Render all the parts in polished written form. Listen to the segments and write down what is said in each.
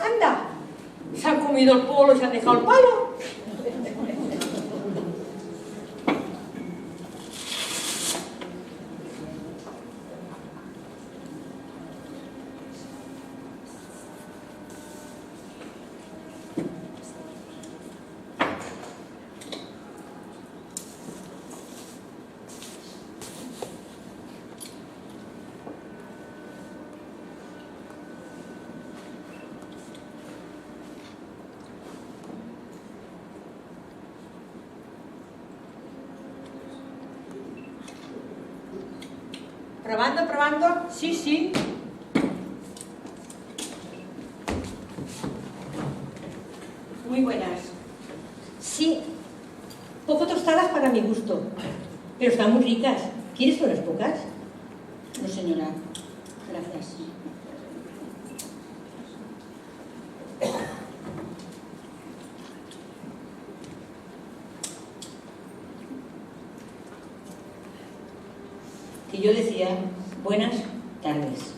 ¡Anda! Se han comido el polo y se han dejado el palo. Probando, probando. Sí, sí. Muy buenas. Sí. Poco tostadas para mi gusto. Pero están muy ricas. ¿Quieres unas pocas? No, señora. Gracias. Que yo decía, buenas tardes.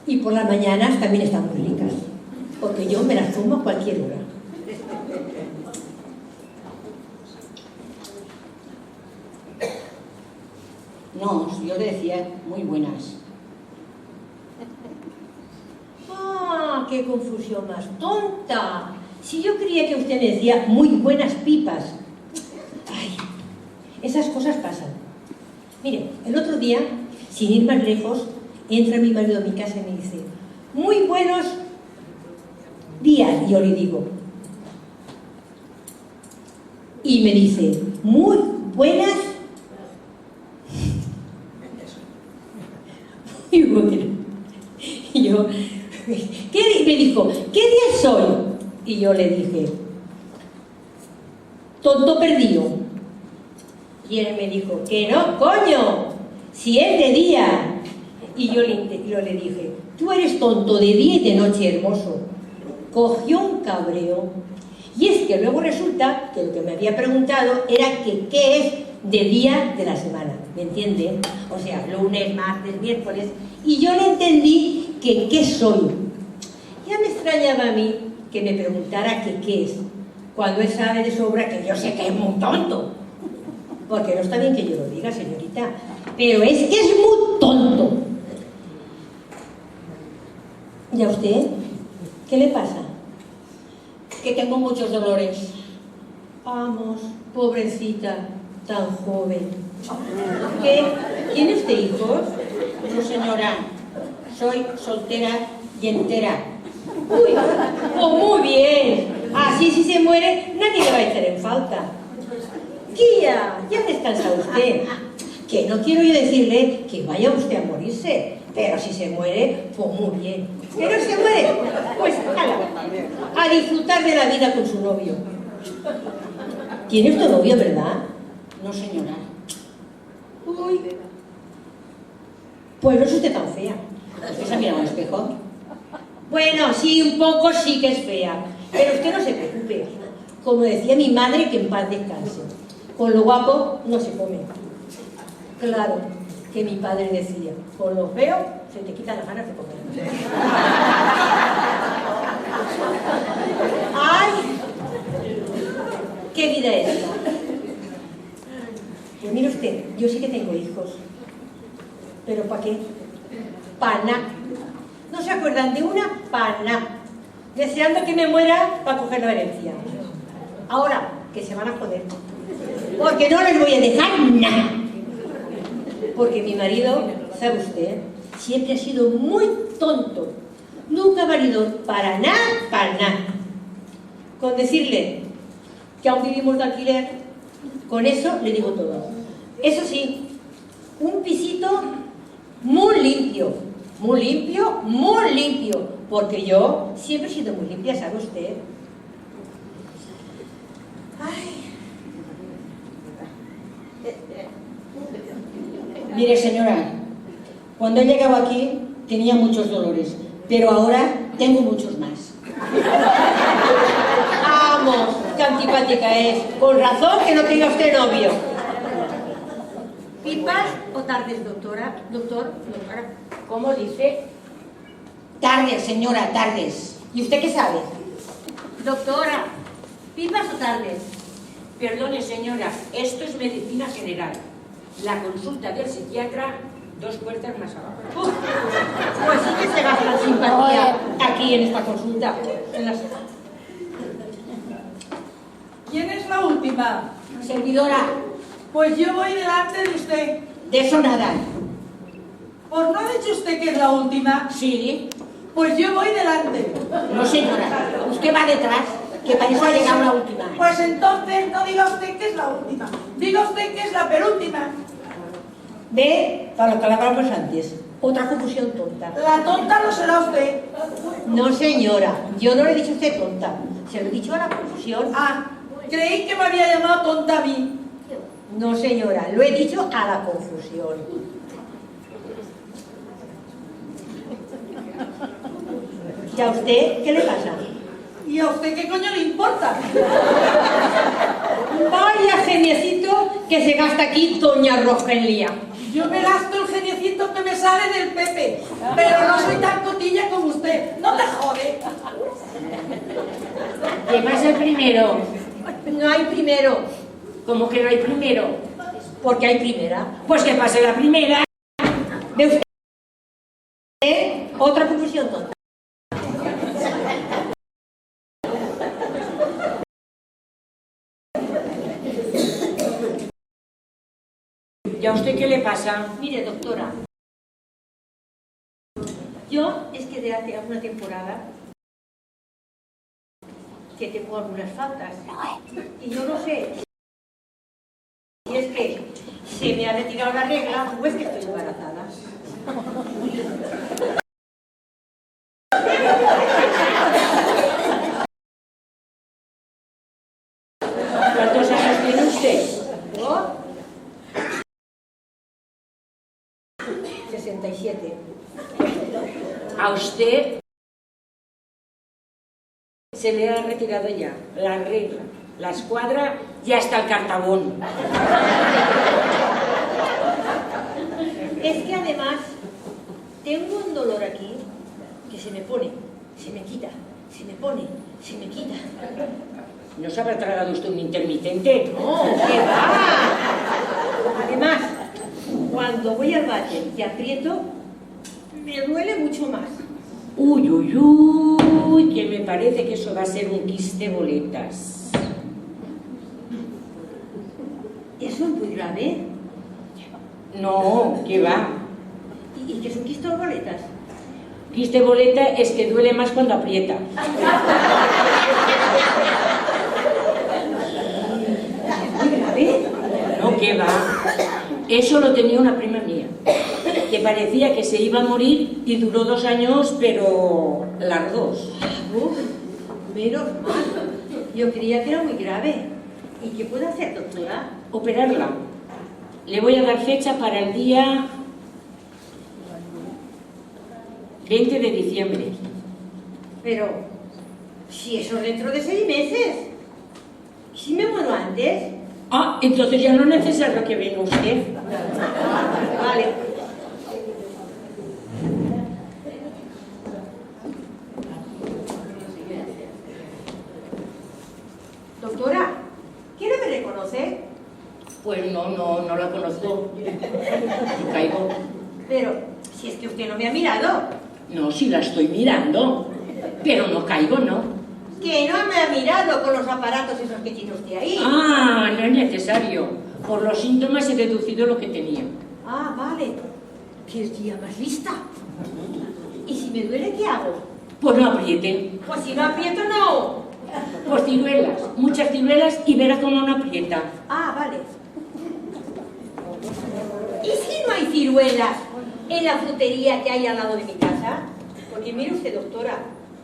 Y por las mañanas también están muy ricas. Porque yo me las fumo a cualquier hora. No, yo le decía, muy buenas. ¡Ah! ¡Qué confusión más tonta! Si yo creía que usted me decía muy buenas pipas. ¡Ay! Esas cosas pasan. Mire, el otro día, sin ir más lejos, entra mi marido a mi casa y me dice, muy buenos días, y yo le digo. Y me dice, muy buenas. Y bueno, y yo, me dijo, ¿qué día soy? Y yo le dije, tonto perdido. Y él me dijo, que no, coño, si es de día. Y yo le dije, tú eres tonto de día y de noche, hermoso. Cogió un cabreo. Y es que luego resulta que lo que me había preguntado era que qué es de día de la semana, ¿me entiende? O sea, lunes, martes, miércoles. Y yo le entendí que qué soy. Ya me extrañaba a mí que me preguntara que qué es, cuando él sabe de sobra que yo sé que es muy tonto. Porque no está bien que yo lo diga, señorita, pero es que es muy tonto. ¿Y a usted? ¿Qué le pasa? Que tengo muchos dolores. Vamos, pobrecita, tan joven. ¿Qué? ¿Tiene usted hijos? No, señora, soy soltera y entera. Uy, pues muy bien. Así si se muere, nadie le va a echar en falta. Tía, ya descansa usted. Que no quiero yo decirle que vaya usted a morirse, pero si se muere, pues muy bien. Pero si se muere, pues a disfrutar de la vida con su novio. ¿Tiene usted novio, verdad? No, señora. Uy. Pues no es usted tan fea. ¿Usted se ha mirado al espejo? Bueno, sí, un poco sí que es fea. Pero usted no se preocupe. Como decía mi madre, que en paz descanse. Con lo guapo no se come. Claro, que mi padre decía, con lo feo se te quitan las ganas de comer. ¡Ay! ¿Qué vida es esta? Pues mire usted, yo sí que tengo hijos. ¿Pero para qué? Pa' nada. ¿No se acuerdan de una? Pa' nada. Deseando que me muera para coger la herencia. Ahora, que se van a joder. Porque no les voy a dejar nada. Porque mi marido, ¿sabe usted? Siempre ha sido muy tonto. Nunca ha valido para nada, para nada. Con decirle que aún vivimos de alquiler, con eso le digo todo. Eso sí, un pisito muy limpio, muy limpio, muy limpio. Porque yo siempre he sido muy limpia, ¿sabe usted? Ay. Mire, señora, cuando he llegado aquí tenía muchos dolores, pero ahora tengo muchos más. Vamos, qué antipática es. Con razón que no tenga usted novio. ¿Pipas o tardes, doctora? Doctora, ¿cómo dice? Tardes, señora, tardes. ¿Y usted qué sabe? Doctora, ¿pipas o tardes? Perdone, señora, esto es medicina general. La consulta del psiquiatra, 2 puertas más abajo. Pues sí que se gasta simpatía aquí en esta consulta. ¿Quién es la última? Servidora, Pues yo voy delante de usted. de eso nada. ¿Pues no ha dicho usted que es la última? Sí. Pues yo voy delante. No, señora, usted va detrás, que para eso ha llegado la última. Pues entonces no diga usted que es la última. Diga usted que es la penúltima. Ve, para lo que hablábamos antes, otra confusión tonta. La tonta no será usted. No, señora, yo no le he dicho a usted tonta, se lo he dicho a la confusión. Ah, creí que me había llamado tonta a mí. No, señora, lo he dicho a la confusión. ¿Y a usted qué le pasa? ¿Y a usted qué coño le importa? Vaya geniecito que se gasta aquí doña Rogelia. Yo me gasto el geniecito que me sale del Pepe, pero no soy tan cotilla como usted. No te jode. ¿Qué pasa el primero? No hay primero, ¿Cómo que no hay primero? porque hay primera. Pues que pase la primera. ¿Ve usted? Otra confusión tonta. ¿Y a usted qué le pasa? Mire, doctora, yo es que de hace una temporada que tengo algunas faltas y yo no sé si es que se me ha retirado la regla o es que estoy embarazada. ¿Cuántos años tiene usted? ¿No? 67. A usted se le ha retirado ya la regla, la escuadra y hasta el cartabón. Es que además tengo un dolor aquí que se me pone, se me quita, se me pone, se me quita. ¿No se habrá tragado usted un intermitente? ¡No, qué va! Además, cuando voy al váter y aprieto, me duele mucho más. Uy, uy, uy, que me parece que eso va a ser un quiste boletas. Eso es muy grave. No, ¿qué va? ¿Y qué son quistes boletas? Quiste boleta es que duele más cuando aprieta. ¿Muy grave? No, ¿qué va? Eso lo tenía una prima mía, que parecía que se iba a morir y duró 2 años, pero las 2. Uf, menos mal. Yo creía que era muy grave. ¿Y qué puedo hacer, doctora? Operarla. Le voy a dar fecha para el día 20 de diciembre. Pero, si eso es dentro de 6 meses. ¿Y si me muero antes? Ah, entonces ya no es necesario que venga usted. Vale. Doctora, ¿quién no me reconoce? Pues no la conozco. No caigo. Pero, si es que usted no me ha mirado. No, sí la estoy mirando, pero no caigo, ¿no? Que no me ha mirado con los aparatos esos que tiene usted ahí. Ah, no es necesario. Por los síntomas he deducido lo que tenía. Ah, vale. ¡Qué día más lista! ¿Y si me duele, qué hago? Pues no apriete. Pues si no aprieto, no. Pues ciruelas, muchas ciruelas y verá cómo no aprieta. Ah, vale. ¿Y si no hay ciruelas en la frutería que hay al lado de mi casa? Porque mire usted, doctora,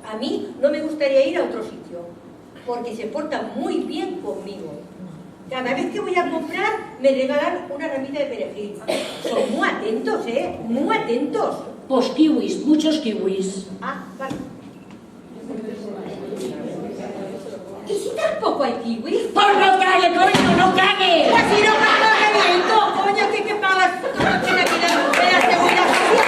a mí no me gustaría ir a otro sitio, porque se portan muy bien conmigo. Cada vez que voy a comprar, me regalan una ramita de perejil. Son muy atentos, ¿eh? Muy atentos. Pues kiwis, muchos kiwis. Ah, vale. ¿Y si tampoco hay kiwis? ¡Pues no cague, coño, no cague! Pues si no pago reviento, coño, ¿qué pagas? ¿Tú no tienes aquí de la seguridad social?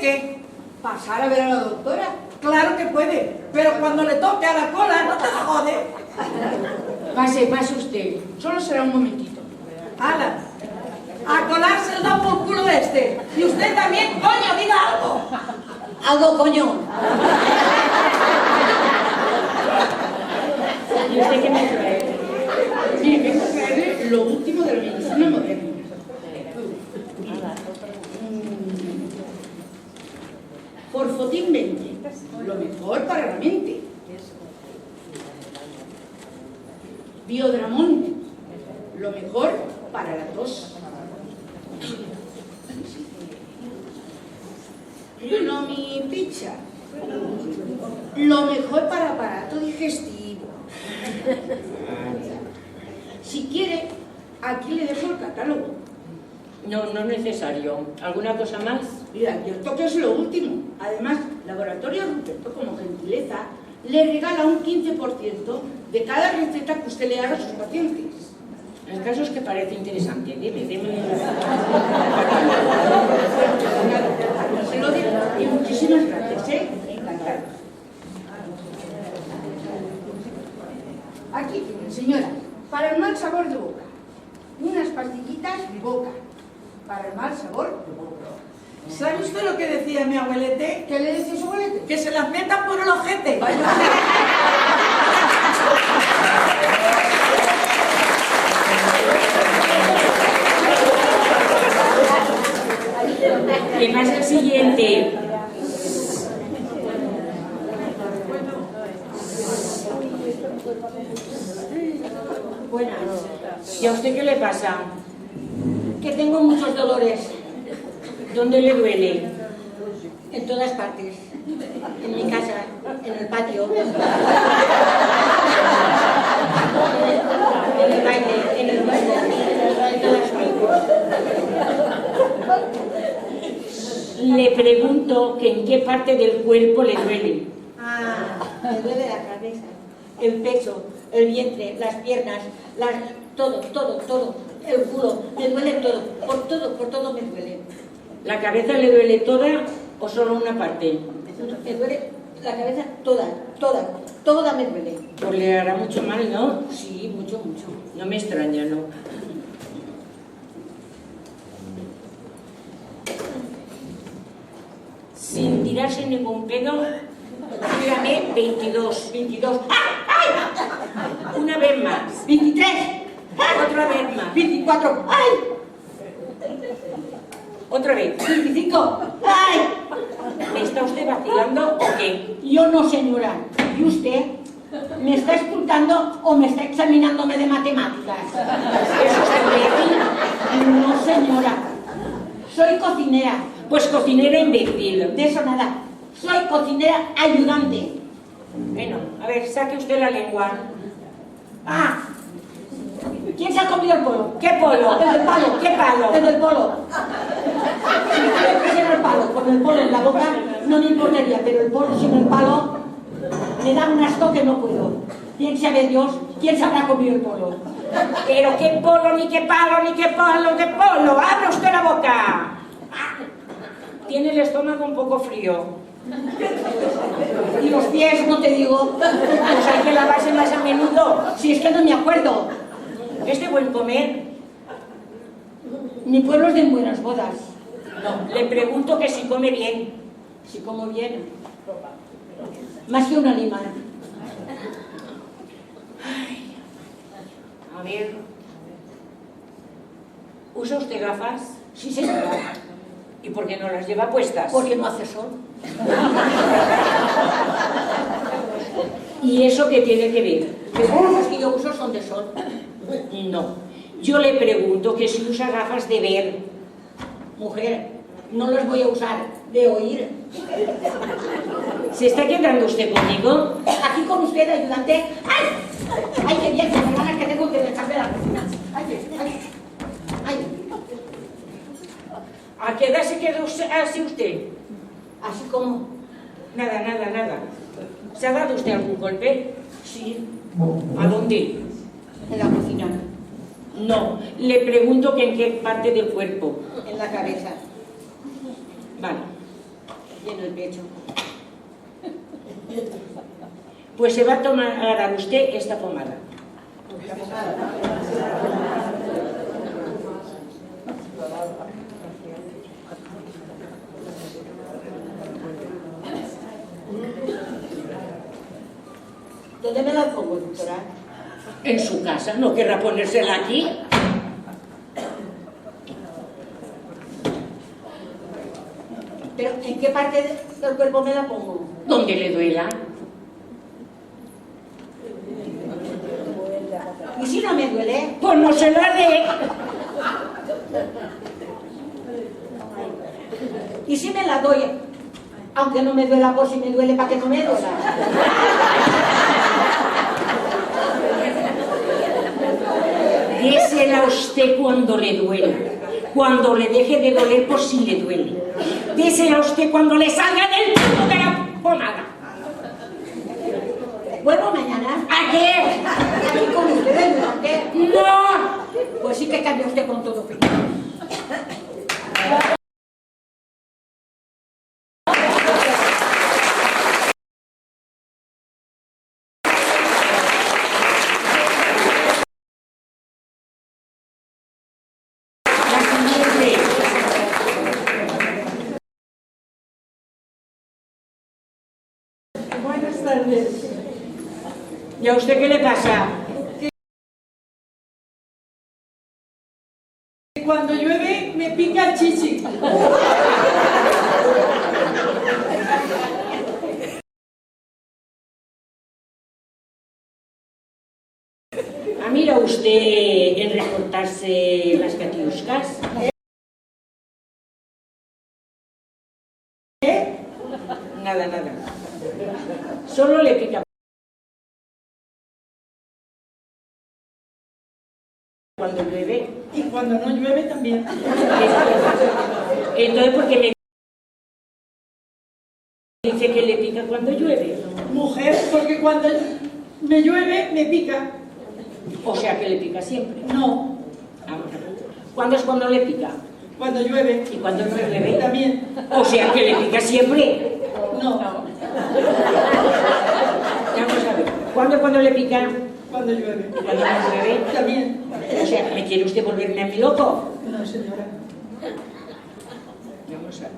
qué? Pasar a ver a la doctora. Claro que puede, pero cuando le toque a la cola, no te jode. Pase usted. Solo será un momentito. ¡Hala! A colarse el da por culo este. Y usted también, coño, diga algo. Algo, coño. ¿Y usted qué me trae? Mire, vengo a traerle lo último de la medicina moderna. Forfotin 20, lo mejor para la mente. Biodramón, lo mejor para la tos. Rinomipicha, lo mejor para aparato digestivo. Si quiere, aquí le dejo el catálogo. No, no es necesario. ¿Alguna cosa más? Mira, y esto que es lo último. Además, Laboratorio Ruperto, como gentileza, le regala un 15% de cada receta que usted le haga a sus pacientes. El caso es que parece interesante. Dime. Se lo digo. Y muchísimas gracias, ¿eh? Encantado. Aquí tienen, señora, para el mal sabor de boca. Unas pastillitas de boca. Para el mal sabor de boca. ¿Sabe usted lo que decía mi abuelete? ¿Qué le decía su abuelete? Que se las metan por el ojete. ¿Qué más el siguiente? Buenas. ¿Y a usted qué le pasa? Que tengo muchos dolores ¿Dónde le duele? en todas partes. En mi casa, en el patio, en el baile, en todas partes. Le pregunto que en qué parte del cuerpo le duele. Ah, me duele la cabeza, el pecho, el vientre, las piernas, todo, el culo, me duele todo, por todo me duele. ¿La cabeza le duele toda o solo una parte? Me duele la cabeza toda me duele. Pues le hará mucho mal, ¿no? Sí, mucho. No me extraña, ¿no? Sin tirarse ningún pedo, dígame 22. 22, Una vez más. 23, Otra vez más. 24, ¡ay! Otra vez. 25, ¡ay! ¿Me está usted vacilando o qué? Yo no, señora. ¿Y usted? ¿Me está escultando o me está examinándome de matemáticas? ¿Eso es imbécil? No, señora. Soy cocinera. Pues cocinera imbécil. De eso nada. Soy cocinera ayudante. Bueno, a ver, saque usted la lengua. Ah. ¿Quién se ha comido el polo? ¿Qué polo? El del palo. ¿Qué palo? El del polo. Si yo pusiera el palo con el polo en la boca, no me importaría, pero el polo sin el palo me da un asco que no puedo. ¿Quién sabe Dios quién se habrá comido el polo? Pero qué polo, ni qué palo, ni qué palo de polo. ¡Abra usted la boca! Tiene el estómago un poco frío. Y los pies, no te digo. Pues hay que lavarse más a menudo. Si es que no me acuerdo. ¿Es de buen comer? Mi pueblo es de buenas bodas. No, le pregunto que si come bien. Si como bien. Más que un animal. A ver. ¿Usa usted gafas? Sí, señora. ¿Y por qué no las lleva puestas? Porque no hace sol. ¿Y eso qué tiene que ver? Pero los que yo uso son de sol. No. Yo le pregunto que si usa gafas de ver. Mujer, no los voy a usar de oír. ¿Se está quedando usted conmigo? Aquí con usted, ayudante. ¡Ay! ¡Ay, qué bien! Con ganas que tengo que dejarme la cocina. ¡Ay, ay! ¡Ay! ¿A qué edad se quedó así usted? Así como... Nada. ¿Se ha dado usted algún golpe? Sí, ¿A dónde? en la cocina, No. Le pregunto que en qué parte del cuerpo. en la cabeza. Vale. Y en el pecho. Pues se va a tomar usted esta pomada. ¿Dónde me la pongo, doctora? En su casa, ¿no querrá ponérsela aquí? ¿Pero en qué parte del cuerpo me la pongo? Donde le duela. ¿Y si no me duele? Pues no se la dé. ¿Y si me la doy? Aunque no me duela, por si me duele, para que no me duela. Désela usted cuando le duela. Cuando le deje de doler, por si le duele. Désela usted cuando le salga del tubo de la pomada. Bueno, mañana. ¿A qué? Aquí con ustedes, ¿no? ¿Qué? ¡No! Pues sí que cambia usted con todo feliz. La siguiente. Buenas tardes. ¿Y a usted qué le pasa? Cuando llueve me pica el chichi. ¿Mira usted en recortarse las catiuscas? Nada, nada. Solo le pica. Cuando llueve. Y cuando no llueve también. Entonces, ¿por qué me dice que le pica cuando llueve? Mujer, porque cuando me llueve me pica. O sea, que le pica siempre. No, Vamos a ver. ¿Cuándo es cuando le pica? cuando llueve ¿Y cuando no llueve? también. O sea, que le pica siempre. No, Vamos a ver. ¿Cuándo es cuando le pica? cuando llueve ¿Y cuando no llueve? también. O sea, ¿me quiere usted volverme a mí loco? No, señora. Vamos a ver.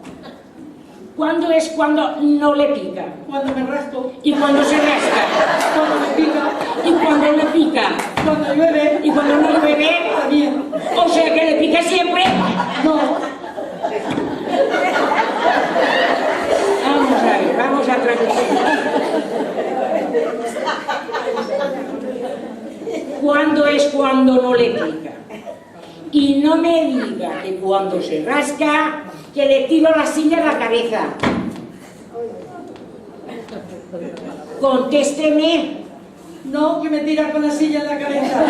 ¿Cuándo es cuando no le pica? Cuando me rasco, ¿Y cuando se rasca? cuando me pica, ¿Y cuando le pica? cuando llueve ¿Y cuando no llueve? también. O sea, que le pica siempre. No, Vamos a ver, vamos a traducir. ¿Cuándo es cuando no le pica? Y no me diga que cuando se rasca, que le tiro la silla a la cabeza. Contésteme. no, que me tira con la silla en la cabeza.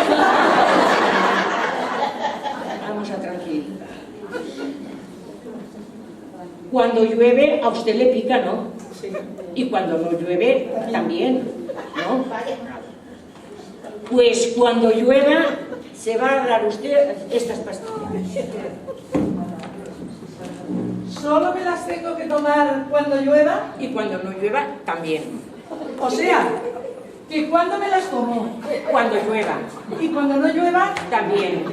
Vamos a tranquilizar. Cuando llueve, a usted le pica, ¿no? Sí. Y cuando no llueve, también, ¿no? Pues cuando llueva, se va a dar usted estas pastillas. Solo me las tengo que tomar cuando llueva. Y cuando no llueva, también. O sea, que cuando me las tomo Cuando llueva, y cuando no llueva, también.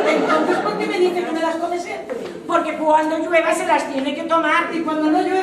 entonces ¿por qué me dice que me las tome siempre? Porque cuando llueva se las tiene que tomar. Y cuando no llueva,